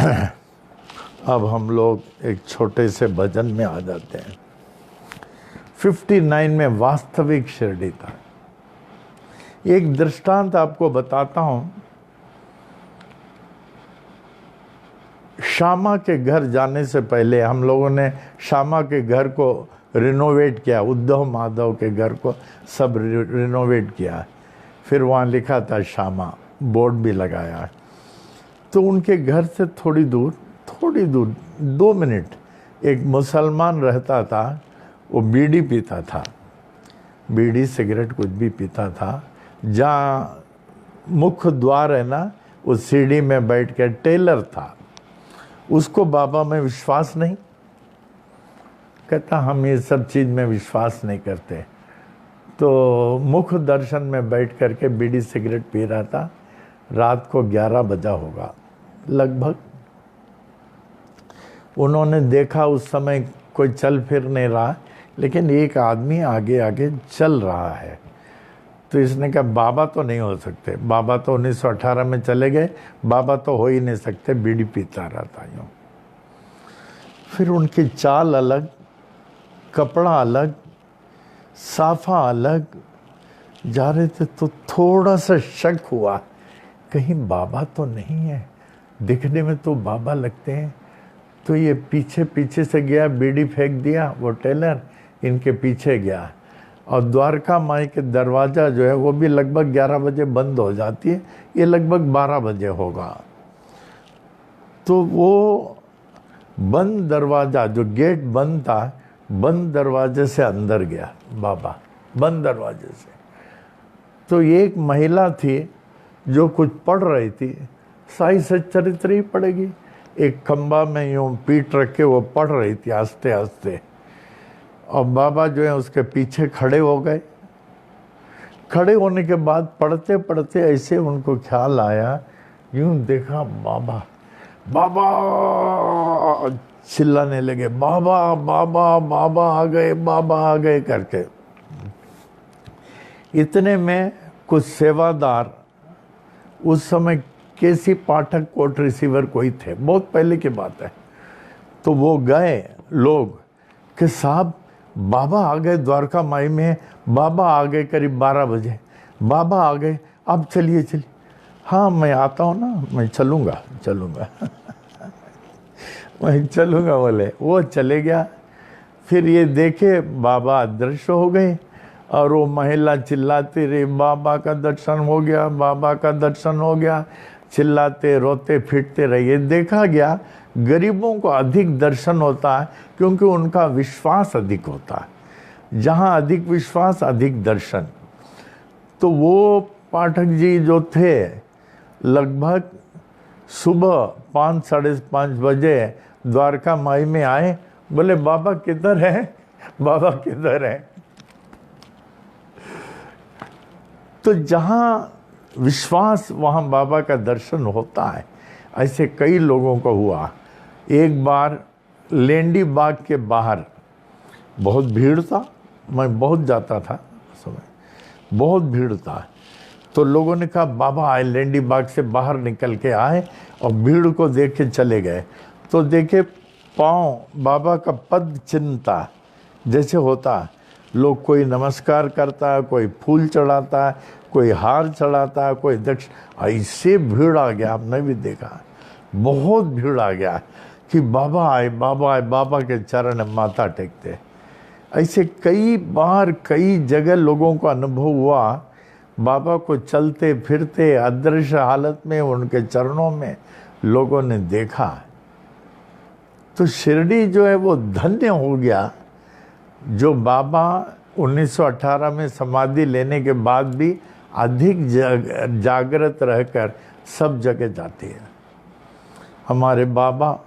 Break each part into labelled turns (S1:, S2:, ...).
S1: अब हम लोग एक छोटे से भजन में आ जाते हैं। 59 में वास्तविक शिरडी था। एक दृष्टांत आपको बताता हूं। श्यामा के घर जाने से पहले हम लोगों ने श्यामा के घर को रिनोवेट किया, उद्धव माधव के घर को सब रिनोवेट किया। फिर वहाँ लिखा था श्यामा, बोर्ड भी लगाया। तो उनके घर से थोड़ी दूर 2 मिनट एक मुसलमान रहता था। वो बीड़ी पीता था, बीड़ी सिगरेट कुछ भी पीता था। जहाँ मुख्य द्वार है ना, उस सीढ़ी में बैठ के टेलर था। उसको बाबा में विश्वास नहीं, कहता हम ये सब चीज़ में विश्वास नहीं करते। तो मुख्य दर्शन में बैठ करके बीड़ी सिगरेट पी रहा था। रात को 11 बजा होगा लगभग। उन्होंने देखा उस समय कोई चल फिर नहीं रहा, लेकिन एक आदमी आगे आगे चल रहा है। तो इसने कहा बाबा तो नहीं हो सकते, बाबा तो 1918 में चले गए, बाबा तो हो ही नहीं सकते, बीड़ी पीता रहता यूँ। फिर उनकी चाल अलग, कपड़ा अलग, साफा अलग जा रहे थे। तो थोड़ा सा शक हुआ, कहीं बाबा तो नहीं है, दिखने में तो बाबा लगते हैं। तो ये पीछे पीछे से गया, बीड़ी फेंक दिया वो टेलर, इनके पीछे गया। और द्वारका माई के दरवाज़ा जो है वो भी लगभग 11 बजे बंद हो जाती है, ये लगभग 12 बजे होगा। तो वो बंद दरवाज़ा, जो गेट बंद था, बंद दरवाजे से अंदर गया बाबा, बंद दरवाजे से। तो एक महिला थी जो कुछ पढ़ रही थी, साई सच्चरित्र ही पढ़ेगी। एक खंबा में यूँ पीठ रख के वो पढ़ रही थी आस्ते आस्ते। और बाबा जो है उसके पीछे खड़े हो गए। खड़े होने के बाद पढ़ते पढ़ते ऐसे उनको ख्याल आया, यूँ देखा बाबा बाबा, चिल्लाने लगे बाबा बाबा बाबा आ गए, बाबा आ गए करके। इतने में कुछ सेवादार, उस समय केसी पाठक कोर्ट रिसीवर कोई थे, बहुत पहले की बात है। तो वो गए लोग कि साहब बाबा आ गए, द्वारका माई में बाबा आ गए, करीब 12 बजे बाबा आ गए, अब चलिए चलिए। हाँ मैं आता हूँ ना, मैं चलूँगा मैं चलूँगा बोले। वो चले गया। फिर ये देखे बाबा अदृश्य हो गए और वो महिला चिल्लाती रही, बाबा का दर्शन हो गया, बाबा का दर्शन हो गया, चिल्लाते रोते फिरते रहिए। देखा गया गरीबों को अधिक दर्शन होता है क्योंकि उनका विश्वास अधिक होता है। जहाँ अधिक विश्वास अधिक दर्शन। तो वो पाठक जी जो थे लगभग सुबह 5 साढ़े 5 बजे द्वारका माई में आए। बोले बाबा किधर है, बाबा किधर है। तो जहाँ विश्वास वहाँ बाबा का दर्शन होता है। ऐसे कई लोगों को हुआ। एक बार लेंडी बाग के बाहर बहुत भीड़ था, मैं बहुत जाता था समय, बहुत भीड़ था। तो लोगों ने कहा बाबा आए, लेंडी बाग से बाहर निकल के आए और भीड़ को देख के चले गए। तो देखे पाँव बाबा का पद चिन्ह था, जैसे होता है लोग, कोई नमस्कार करता है, कोई फूल चढ़ाता है, कोई हार चढ़ाता है, कोई दक्ष। ऐसे भीड़ आ गया, आपने भी देखा, बहुत भीड़ आ गया कि बाबा आए, बाबा आए, बाबा के चरण माथा टेकते। ऐसे कई बार कई जगह लोगों को अनुभव हुआ, बाबा को चलते फिरते अदृश्य हालत में उनके चरणों में लोगों ने देखा। तो शिरडी जो है वो धन्य हो गया, जो बाबा 1918 में समाधि लेने के बाद भी अधिक जागृत रहकर सब जगह जाते हैं। हमारे बाबा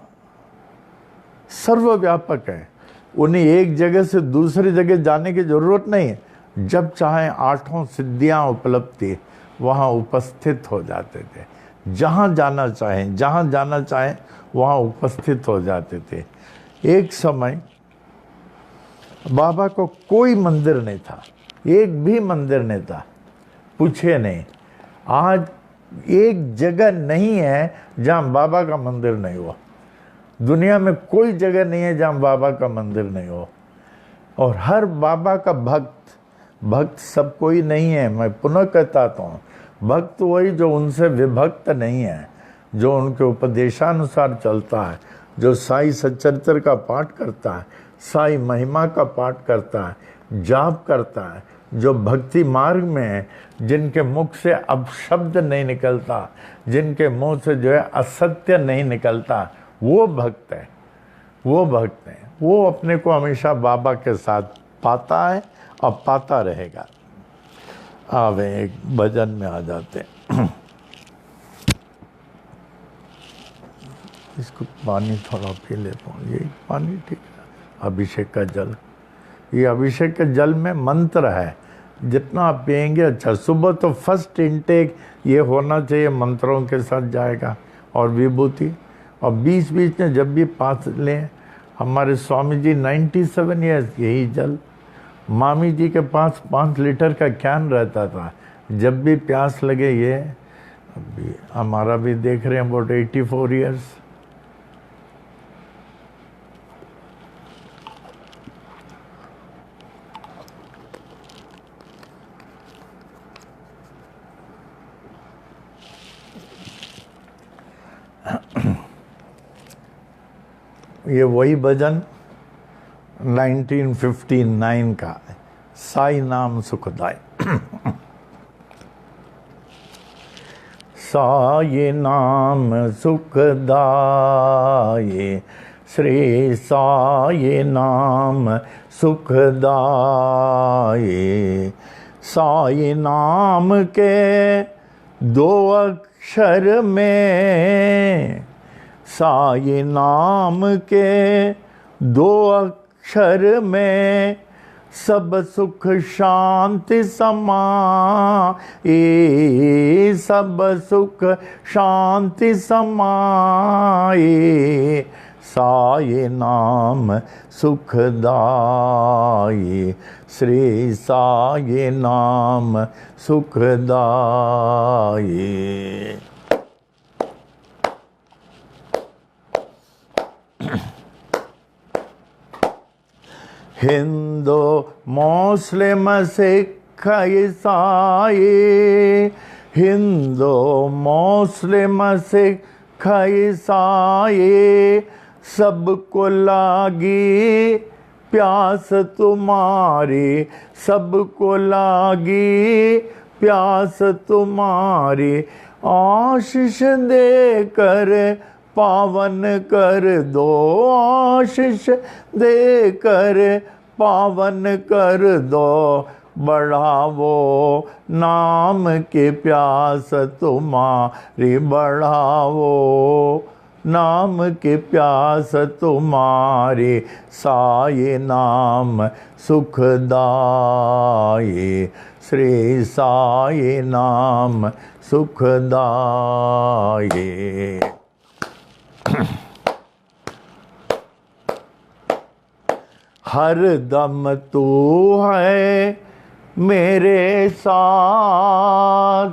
S1: सर्वव्यापक है, उन्हें एक जगह से दूसरी जगह जाने की जरूरत नहीं है। जब चाहे 8 सिद्धियां उपलब्ध थी, वहाँ उपस्थित हो जाते थे। जहाँ जाना चाहें, जहाँ जाना चाहें वहाँ उपस्थित हो जाते थे। एक समय बाबा को कोई मंदिर नहीं था, एक भी मंदिर नहीं था, पूछे नहीं। आज एक जगह नहीं है जहाँ बाबा का मंदिर नहीं हो। दुनिया में कोई जगह नहीं है जहाँ बाबा का मंदिर नहीं हो। और हर बाबा का भक्त सब कोई नहीं है। मैं पुनः कहता हूँ, भक्त वही जो उनसे विभक्त नहीं है, जो उनके उपदेशानुसार चलता है, जो साई सच्चरित्र का पाठ करता है, साई महिमा का पाठ करता है, जाप करता है, जो भक्ति मार्ग में है, जिनके मुख से अपशब्द नहीं निकलता, जिनके मुंह से जो है असत्य नहीं निकलता, वो भक्त है, वो भक्त है। वो अपने को हमेशा बाबा के साथ पाता है और पाता रहेगा। आवे एक भजन में आ जाते हैं। इसको पानी थोड़ा पी लेता हूँ। ये पानी ठीक है, अभिषेक का जल। ये अभिषेक के जल में मंत्र है, जितना आप पिएंगे अच्छा। सुबह तो फर्स्ट इनटेक ये होना चाहिए, मंत्रों के साथ जाएगा और विभूति। और बीच बीच में जब भी पास लें, हमारे स्वामी जी 97 ईयर्स यही जल। मामी जी के पास 5 लीटर का कैन रहता था, जब भी प्यास लगे ये। अभी हमारा भी देख रहे हैं अबाउट 84 ईयर्स। ये वही भजन 1959 का है, साई नाम सुखदाय। साई नाम सुखदाय, श्री साई नाम सुखदाय। साई नाम के 2 अक्षर में, साई नाम के 2 अक्षर में, सब सुख शांति समाए, सब सुख शांति समाए। साई नाम सुखदाई, श्री साई नाम सुखदाई। हिंदू मुस्लिम सिख ईसाई, हिंदू मुस्लिम सिख ईसाई, सबको लागी प्यास तुम्हारी, सबको लागी प्यास तुम्हारी। आशीष देकर पावन कर दो, आशीष देकर पावन कर दो। बढ़ावो नाम की प्यास तुम्हारी, बढ़ावो नाम की प्यास तुम्हारी। साई नाम सुखदाई, श्री साई नाम सुखदाई। हर दम तू है मेरे साथ,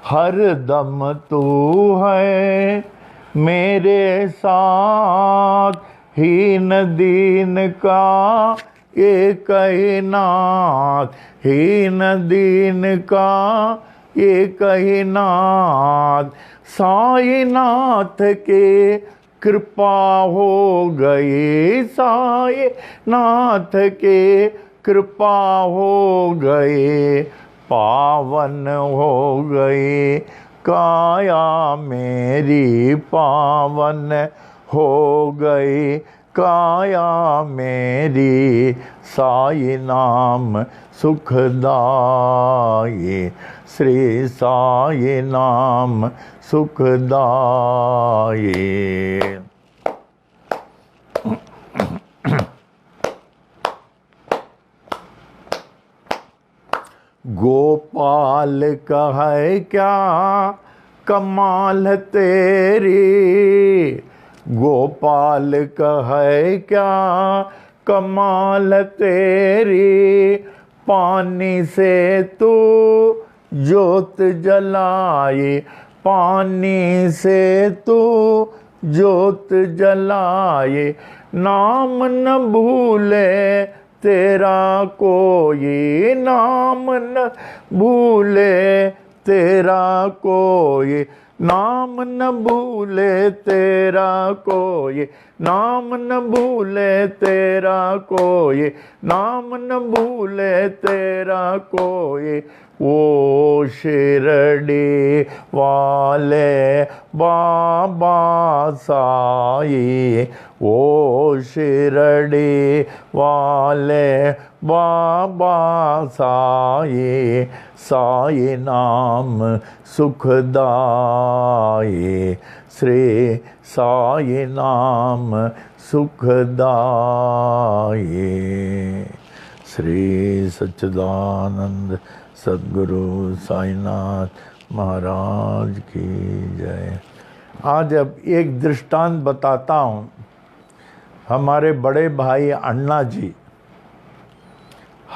S1: हर दम तू है मेरे साथ। हीन दीन का एक ही नाथ, हीन दीन का एक ही नाथ। साई नाथ के कृपा हो गई, साई नाथ के कृपा हो गए। पावन हो गई काया मेरी, पावन हो गई काया मेरी। साई नाम सुखदाई, श्री साई नाम सुखदाई। गोपाल का है क्या कमाल तेरी, गोपाल का है क्या कमाल तेरी। पानी से तू ज्योत जलाई, पानी से तू ज्योत जलाए, नाम न भूले तेरा कोई, नाम न भूले तेरा कोई, नाम न भूले तेरा कोई, नाम न भूले तेरा कोई, नाम न भूले तेरा कोई। वो शिरडी वाले बाबा साई, वो शिरडी वाले बाबा साई, साई नाम सुखदाई, श्री साई नाम सुखदाई। श्री सच्चिदानंद सद्गुरु साईनाथ महाराज की जय। आज अब एक दृष्टांत बताता हूँ। हमारे बड़े भाई अन्ना जी,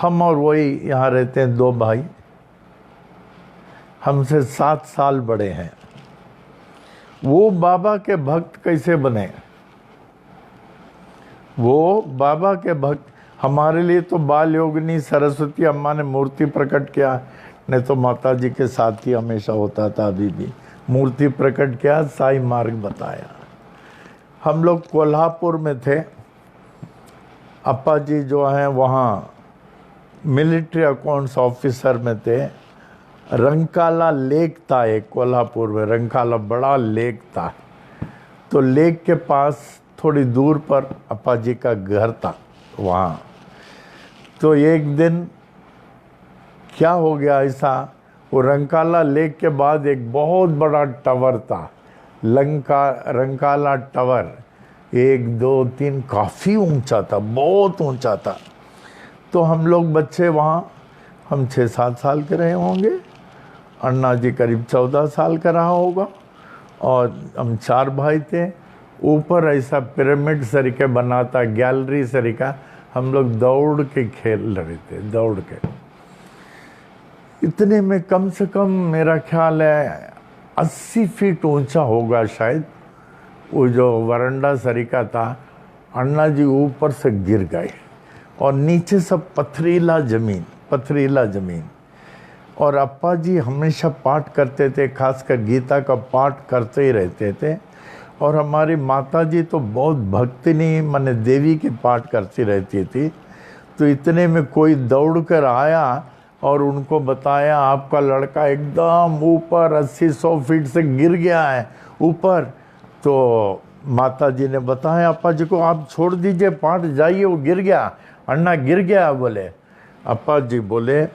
S1: हम और वही यहाँ रहते हैं, 2 भाई, हमसे 7 साल बड़े हैं। वो बाबा के भक्त कैसे बने? वो बाबा के भक्त, हमारे लिए तो बाल योगिनी सरस्वती अम्मा ने मूर्ति प्रकट किया, नहीं तो माता जी के साथ ही हमेशा होता था। अभी भी मूर्ति प्रकट किया, साई मार्ग बताया। हम लोग कोल्हापुर में थे, अप्पा जी जो हैं वहाँ मिलिट्री अकाउंट्स ऑफिसर में थे। रंकाला लेक था एक कोल्हापुर में, रंकाला बड़ा लेक था। तो लेक के पास थोड़ी दूर पर अप्पा जी का घर था वहाँ। तो एक दिन क्या हो गया ऐसा, वो रंकाला लेक के बाद एक बहुत बड़ा टावर था, रंकाला टावर, 1 2 3 काफ़ी ऊंचा था, बहुत ऊंचा था। तो हम लोग बच्चे वहाँ, हम 6-7 साल के रहे होंगे, अन्ना जी करीब 14 साल का रहा होगा, और हम 4 भाई थे। ऊपर ऐसा पिरामिड सरीका बना था, गैलरी सरीका, हम लोग दौड़ के खेल रहे थे, दौड़ के। इतने में कम से कम मेरा ख्याल है 80 फीट ऊंचा होगा शायद वो जो वरांडा सरीका था। अन्ना जी ऊपर से गिर गए और नीचे सब पथरीला ज़मीन। और अप्पा जी हमेशा पाठ करते थे, खासकर गीता का पाठ करते ही रहते थे। और हमारी माता जी तो बहुत भक्तिनी माने देवी की पाठ करती रहती थी। तो इतने में कोई दौड़ कर आया और उनको बताया, आपका लड़का एकदम ऊपर 80-100 फीट से गिर गया है ऊपर। तो माता जी ने बताया अप्पा जी को, आप छोड़ दीजिए पाठ, जाइए, वो गिर गया, अन्ना गिर गया बोले। अप्पा जी बोले,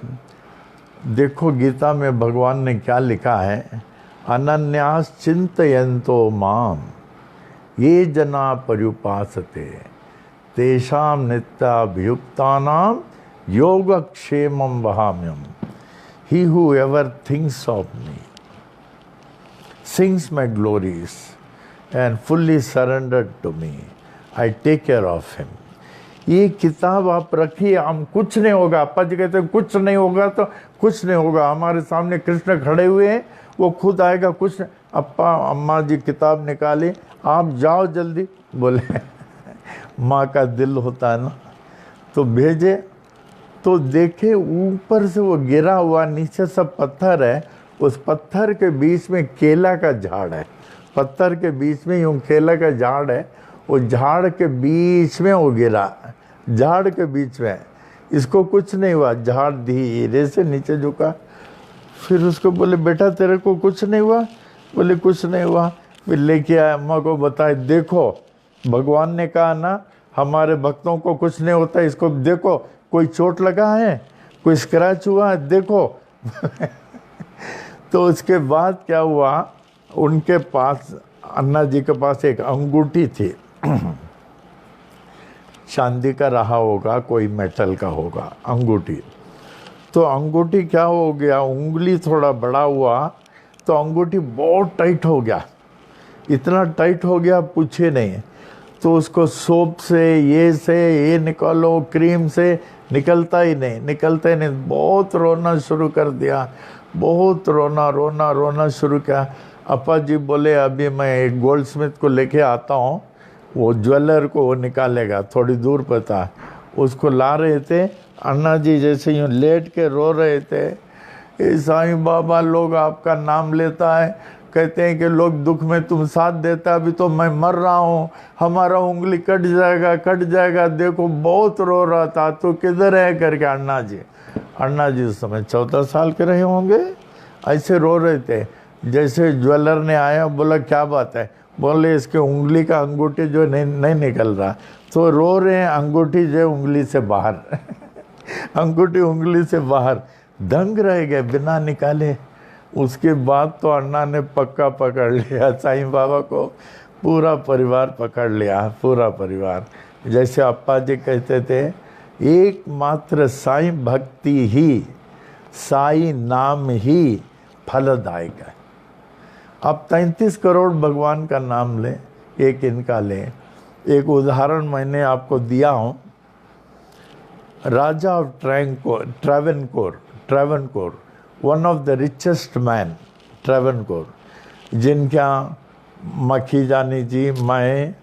S1: देखो गीता में भगवान ने क्या लिखा है, अनन्यास चिंतयन्तो माम ये जना पर्युपासते तेषाम नित्याभियुक्तानाम योगक्षेमं वहाम्यम। He who ever thinks of me, sings my glories and fully surrendered to me, I take care of him. ये किताब आप रखिए, हम कुछ नहीं होगा। अप्पा जी कहते हैं कुछ नहीं होगा तो कुछ नहीं होगा, हमारे सामने कृष्ण खड़े हुए हैं, वो खुद आएगा, कुछ नहीं। अप्पा अम्मा जी किताब निकाली, आप जाओ जल्दी बोले। माँ का दिल होता है ना, तो भेजे। तो देखे ऊपर से वो गिरा हुआ, नीचे सब पत्थर है, उस पत्थर के बीच में केला का झाड़ है, पत्थर के बीच में यूँ केला का झाड़ है, वो झाड़ के बीच में वो गिरा, झाड़ के बीच में। इसको कुछ नहीं हुआ, झाड़ धीरे से नीचे झुका। फिर उसको बोले, बेटा तेरे को कुछ नहीं हुआ? बोले कुछ नहीं हुआ। फिर लेके आया, अम्मा को बताए, देखो भगवान ने कहा ना हमारे भक्तों को कुछ नहीं होता, इसको देखो कोई चोट लगा है, कोई स्क्रैच हुआ है, देखो। तो उसके बाद क्या हुआ, उनके पास, अन्ना जी के पास एक अंगूठी थी, चांदी का रहा होगा, कोई मेटल का होगा अंगूठी। तो अंगूठी क्या हो गया, उंगली थोड़ा बड़ा हुआ तो अंगूठी बहुत टाइट हो गया, इतना टाइट हो गया पूछे नहीं। तो उसको सोप से ये निकालो, क्रीम से, निकलता ही नहीं। बहुत रोना शुरू कर दिया, बहुत रोना शुरू किया। अपा जी बोले अभी मैं एक गोल्ड स्मिथ को लेके आता हूँ, वो ज्वेलर को वो निकालेगा, थोड़ी दूर पर था, उसको ला रहे थे। अन्ना जी जैसे यूँ लेट के रो रहे थे, ये साईं बाबा लोग आपका नाम लेता है, कहते हैं कि लोग दुख में तुम साथ देता, अभी तो मैं मर रहा हूँ, हमारा उंगली कट जाएगा कट जाएगा, देखो बहुत रो रहा था, तो किधर है करके। अन्ना जी उस समय 14 साल के रहे होंगे, ऐसे रो रहे थे। जैसे ज्वेलर ने आया, बोला क्या बात है, बोले इसके उंगली का अंगूठी जो नहीं निकल रहा, तो रो रहे हैं, अंगूठी जो उंगली से बाहर अंगूठी उंगली से बाहर, दंग रह गए बिना निकाले। उसके बाद तो अन्ना ने पक्का पकड़ लिया साईं बाबा को, पूरा परिवार पकड़ लिया, पूरा परिवार। जैसे अप्पा जी कहते थे, एकमात्र साईं भक्ति ही, साईं नाम ही फलदायक है। आप 33 करोड़ भगवान का नाम लें, एक इनका लें। एक उदाहरण मैंने आपको दिया हूँ, Raja of Travancore, one of the richest man, Travancore, जिनका मखीजानी जी, मैं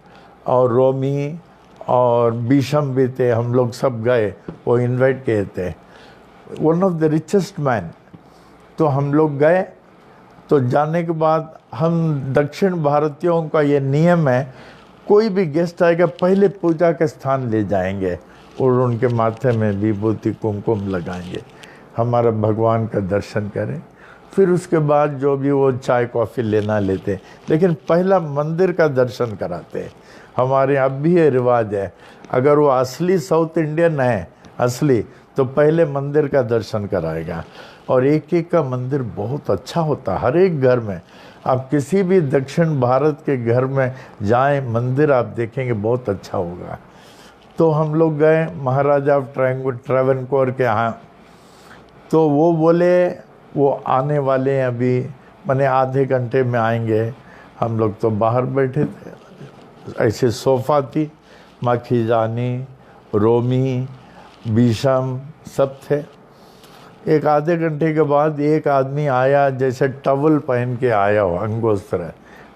S1: और रोमी और बीशम भी थे, हम लोग सब गए, वो इनवाइट किए थे, one of the richest man. तो हम लोग गए, तो जाने के बाद हम दक्षिण भारतीयों का ये नियम है, कोई भी गेस्ट आएगा पहले पूजा के स्थान ले जाएंगे और उनके माथे में विभूति कुमकुम लगाएंगे, हमारा भगवान का दर्शन करें, फिर उसके बाद जो भी वो चाय कॉफ़ी लेना लेते, लेकिन पहला मंदिर का दर्शन कराते हैं। हमारे अब भी ये रिवाज है, अगर वो असली साउथ इंडियन है असली, तो पहले मंदिर का दर्शन कराएगा। और एक एक का मंदिर बहुत अच्छा होता है, हर एक घर में। आप किसी भी दक्षिण भारत के घर में जाएं, मंदिर आप देखेंगे बहुत अच्छा होगा। तो हम लोग गए महाराजा ट्रैवनकोर के यहाँ, तो वो बोले वो आने वाले हैं अभी, मैंने आधे घंटे में आएंगे। हम लोग तो बाहर बैठे थे, ऐसे सोफ़ा थी, मखीजानी, रोमी, बीशम सब थे। एक आधे घंटे के बाद एक आदमी आया, जैसे टवल पहन के आया हो, अंगोस्त्र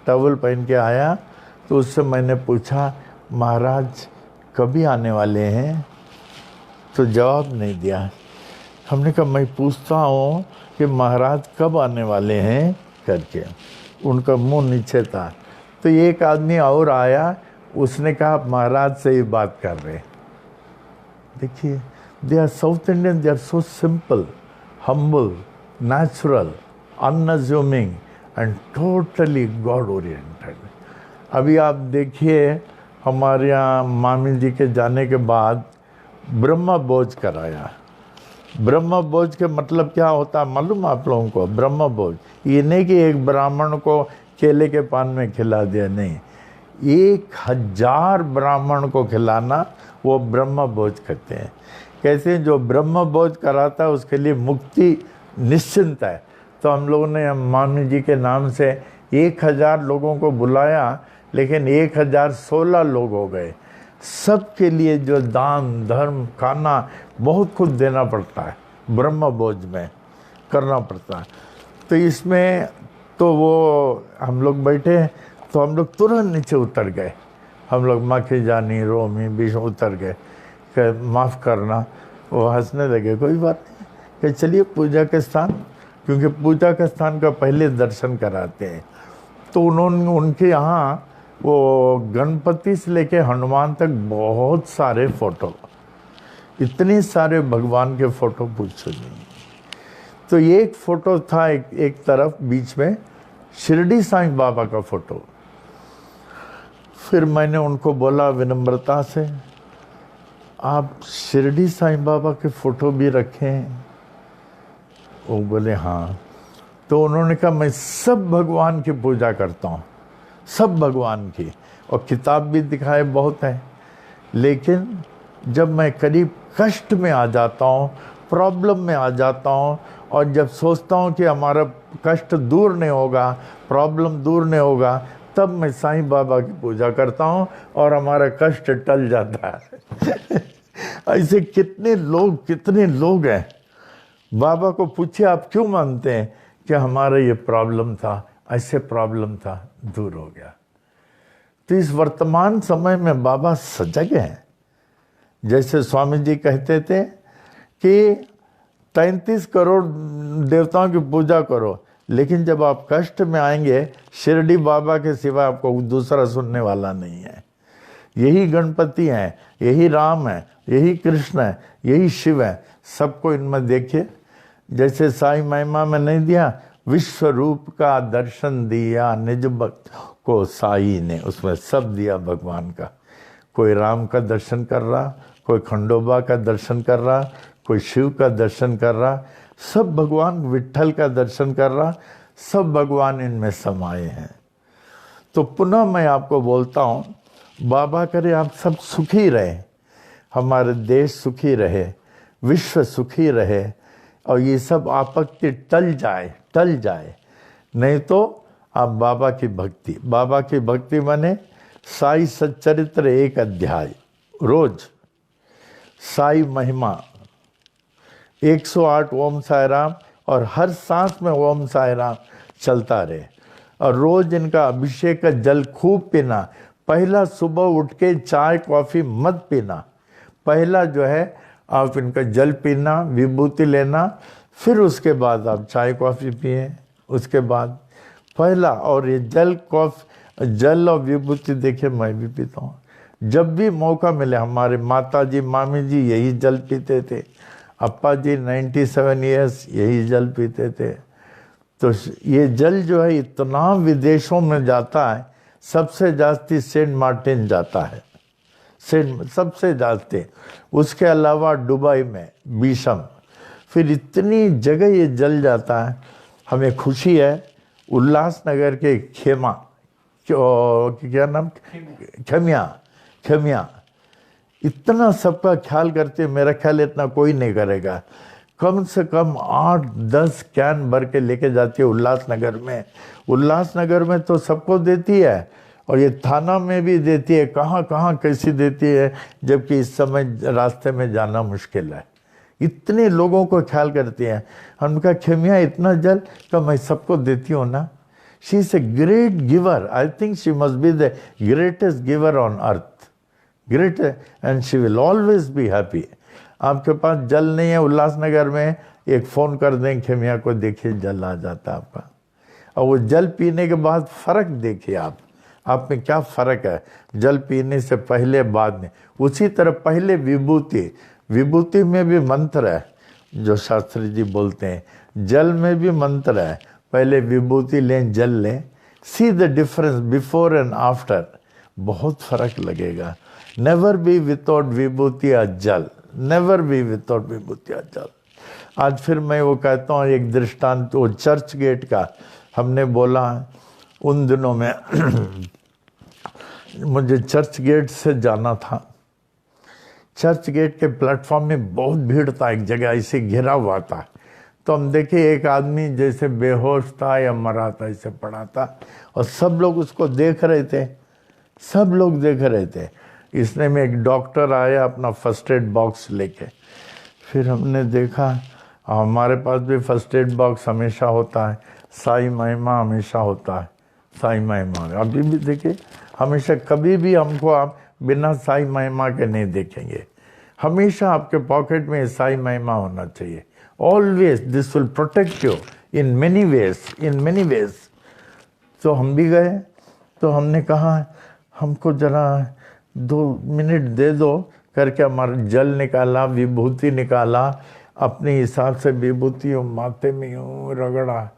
S1: टवल पहन के आया। तो उससे मैंने पूछा, महाराज कभी आने वाले हैं? तो जवाब नहीं दिया। हमने कहा मैं पूछता हूँ कि महाराज कब आने वाले हैं करके, उनका मुंह नीचे था। तो एक आदमी और आया, उसने कहा महाराज से ही बात कर रहे। देखिए, they are South Indian, they are so simple, humble, natural, unassuming and totally God oriented। अभी आप देखिए, हमारे यहाँ मामी जी के जाने के बाद ब्रह्म भोज कराया। ब्रह्म भोज के मतलब क्या होता है मालूम आप लोगों को? ब्रह्म भोज ये नहीं कि एक ब्राह्मण को केले के पान में खिला दिया, नहीं, 1000 ब्राह्मण को खिलाना, वो ब्रह्म भोज कहते हैं। कैसे जो ब्रह्म भोज कराता है उसके लिए मुक्ति निश्चिंत है। तो हम लोगों ने मामी जी के नाम से 1000 लोगों को बुलाया, लेकिन 1016 लोग हो गए। सबके लिए जो दान धर्म खाना बहुत कुछ देना पड़ता है, ब्रह्म भोज में करना पड़ता है। तो इसमें तो वो हम लोग बैठे, तो हम लोग तुरंत नीचे उतर गए। हम लोग मखीजानी, रोमी, बीच उतर गए, माफ़ करना। वो हंसने लगे, कोई बात नहीं, कि चलिए पूजा के स्थान, क्योंकि पूजा के स्थान का पहले दर्शन कराते हैं। तो उन्होंने उनके यहाँ वो गणपति से लेके हनुमान तक बहुत सारे फ़ोटो, इतने सारे भगवान के फ़ोटो पूछो नहीं। तो एक फ़ोटो था एक तरफ बीच में शिरडी साईं बाबा का फ़ोटो। फिर मैंने उनको बोला विनम्रता से, आप शिरडी साईं बाबा के फ़ोटो भी रखे हैं? वो बोले हाँ। तो उन्होंने कहा मैं सब भगवान की पूजा करता हूँ, सब भगवान की, और किताब भी दिखाए बहुत है, लेकिन जब मैं करीब कष्ट में आ जाता हूँ, प्रॉब्लम में आ जाता हूँ, और जब सोचता हूँ कि हमारा कष्ट दूर नहीं होगा, प्रॉब्लम दूर नहीं होगा, तब मैं साईं बाबा की पूजा करता हूँ और हमारा कष्ट टल जाता है। ऐसे कितने लोग हैं। बाबा को पूछिए आप क्यों मानते हैं कि हमारा ये प्रॉब्लम था, ऐसे प्रॉब्लम था, दूर हो गया। तो इस वर्तमान समय में बाबा सजग हैं। जैसे स्वामी जी कहते थे कि 33 करोड़ देवताओं की पूजा करो, लेकिन जब आप कष्ट में आएंगे, शिरडी बाबा के सिवा आपको दूसरा सुनने वाला नहीं है। यही गणपति हैं, यही राम है, यही कृष्ण है, यही शिव है, सबको इनमें देखिए। जैसे साईं महिमा में नहीं दिया, विश्व रूप का दर्शन दिया निज भक्त को साई ने, उसमें सब दिया भगवान का। कोई राम का दर्शन कर रहा, कोई खंडोबा का दर्शन कर रहा, कोई शिव का दर्शन कर रहा, सब भगवान विट्ठल का दर्शन कर रहा, सब भगवान इनमें समाये हैं। तो पुनः मैं आपको बोलता हूँ, बाबा करे आप सब सुखी रहे, हमारे देश सुखी रहे, विश्व सुखी रहे, और ये सब आपत्ति टल जाए। नहीं तो आप बाबा की भक्ति माने साई सच्चरित्र 1 अध्याय रोज, साई महिमा 108 ओम साई राम, और हर सांस में ओम साई राम चलता रहे। और रोज इनका अभिषेक का जल खूब पीना। पहला सुबह उठ के चाय कॉफ़ी मत पीना, पहला जो है आप इनका जल पीना, विभूति लेना, फिर उसके बाद आप चाय कॉफ़ी पिए, उसके बाद पहला। और ये जल और विभूति देखिए मैं भी पीता हूँ, जब भी मौका मिले। हमारे माता जी मामी जी यही जल पीते थे, अप्पा जी 97 ईयर्स यही जल पीते थे। तो ये जल जो है इतना विदेशों में जाता है, सबसे जास्ती सेंट मार्टिन जाता है, सबसे जाते, उसके अलावा दुबई में बीशम, फिर इतनी जगह ये जल जाता है। हमें खुशी है उल्लासनगर के क्या नाम, खेमिया इतना सबका ख्याल करते, मेरा ख्याल इतना कोई नहीं करेगा। कम से कम 8-10 कैन भर के लेके जाती है उल्लासनगर में। उल्लासनगर में तो सबको देती है, और ये थाना में भी देती है, कहाँ कहाँ कैसी देती है, जबकि इस समय रास्ते में जाना मुश्किल है। इतने लोगों को ख्याल करती है। उनका खेमिया इतना जल तो मैं सबको देती हूँ ना। She is a great giver, I think she must be the greatest giver on earth, great, and she will always be happy. आपके पास जल नहीं है उल्लासनगर में, एक फ़ोन कर दें खेमिया को, देखिए जल आ जाता है आपका। और वो जल पीने के बाद फ़र्क देखिए आप में क्या फ़र्क है, जल पीने से पहले बाद में। उसी तरह पहले विभूति में भी मंत्र है, जो शास्त्री जी बोलते हैं, जल में भी मंत्र है, पहले विभूति लें, जल लें, see the difference before and after, बहुत फ़र्क लगेगा। नेवर बी विदाउट विभूति या जल, नेवर बी विदाउट विभूति या जल। आज फिर मैं वो कहता हूँ एक दृष्टांत, वो चर्च गेट का हमने बोला उन दिनों में मुझे चर्च गेट से जाना था। चर्च गेट के प्लेटफॉर्म में बहुत भीड़ था, एक जगह ऐसे घिरा हुआ था। तो हम देखे एक आदमी जैसे बेहोश था या मरा था, ऐसे पड़ा था, और सब लोग उसको देख रहे थे, सब लोग देख रहे थे। इसने में एक डॉक्टर आया अपना फर्स्ट एड बॉक्स लेके, फिर हमने देखा, हमारे पास भी फर्स्ट एड बॉक्स हमेशा होता है, साई महिमा हमेशा होता है, साई महिमा अभी भी देखिए, हमेशा कभी भी हमको आप बिना साई महिमा के नहीं देखेंगे। हमेशा आपके पॉकेट में साई महिमा होना चाहिए, always, this will protect you in many ways. तो हम भी गए, तो हमने कहा हमको ज़रा 2 मिनट दे दो करके, हमारा जल निकाला, विभूति निकाला, अपने हिसाब से विभूति माथे में यूँ रगड़ा,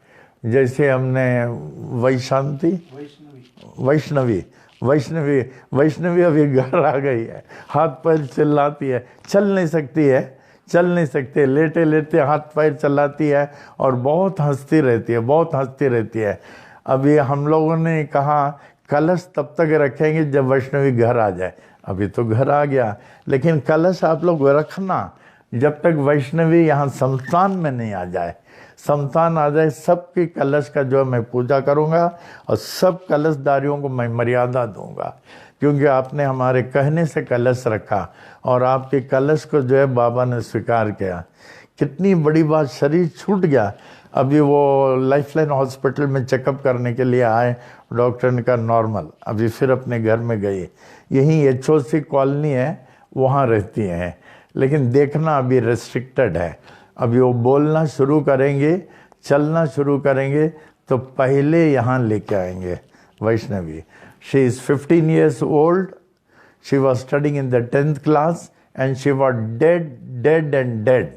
S1: जैसे हमने वैष्णवी अभी घर आ गई है, हाथ पैर चिल्लाती है, चल नहीं सकती, लेटे लेटे हाथ पैर चलाती है, और बहुत हंसती रहती है। अभी हम लोगों ने कहा कलश तब तक रखेंगे जब वैष्णवी घर आ जाए। अभी तो घर आ गया, लेकिन कलश आप लोग रखना जब तक वैष्णवी यहाँ समस्थान में नहीं आ जाए। समस्थान आ जाए, सबकी कलश का जो है मैं पूजा करूँगा, और सब कलशधारियों को मैं मर्यादा दूंगा, क्योंकि आपने हमारे कहने से कलश रखा, और आपके कलश को जो है बाबा ने स्वीकार किया। कितनी बड़ी बात, शरीर छूट गया। अभी वो लाइफलाइन हॉस्पिटल में चेकअप करने के लिए आए, डॉक्टर ने कहा नॉर्मल, अभी फिर अपने घर में गए। यहीं HOC कॉलोनी है, वहाँ रहती हैं, लेकिन देखना अभी रेस्ट्रिक्टेड है। अभी वो बोलना शुरू करेंगे, चलना शुरू करेंगे तो पहले यहाँ लेके आएंगे। Vaishnavi, she is 15 years old. She was studying in the 10th class and she was dead,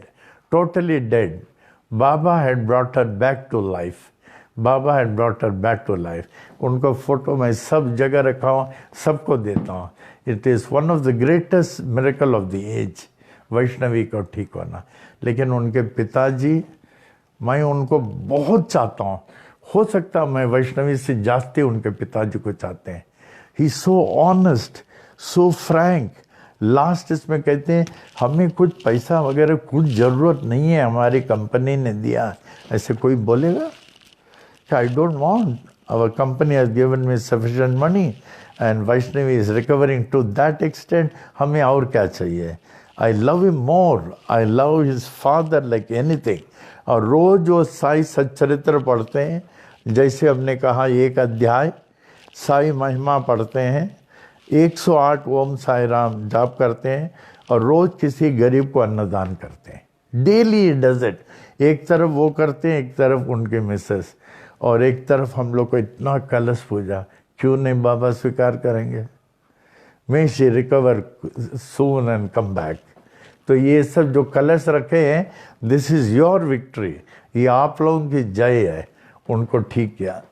S1: totally dead. Baba had brought her back to life. Baba had brought her back to life. उनको photo मैं सब जगह रखा हूँ, सबको देता हूँ। It is one of the greatest miracle of the age, Vaishnavi को ठीक होना। लेकिन उनके पिताजी, मैं उनको बहुत चाहता हूँ। हो सकता मैं वैष्णवी से जाते उनके पिताजी को चाहते हैं। ही सो ऑनेस्ट, सो फ्रैंक। लास्ट इसमें कहते हैं हमें कुछ पैसा वगैरह कुछ ज़रूरत नहीं है, हमारी कंपनी ने दिया। ऐसे कोई बोलेगा? I don't want, our company has given me sufficient money and Vaishnavi is recovering to that extent. हमें और क्या चाहिए? I love him more, I love his father like anything. और रोज़ वो साई सच्चरित्र पढ़ते हैं, जैसे हमने कहा 1 अध्याय साई महिमा पढ़ते हैं, 108 ओम साई राम जाप करते हैं और रोज़ किसी गरीब को अन्नदान करते हैं। Daily does it. एक तरफ वो करते हैं, एक तरफ उनके मिसेस, और एक तरफ हम लोग को इतना कलश पूजा। क्यों नहीं बाबा स्वीकार करेंगे? May she recover soon and come back. तो ये सब जो कलश रखे हैं, दिस इज़ योर विक्ट्री, ये आप लोगों की जय है। उनको ठीक किया।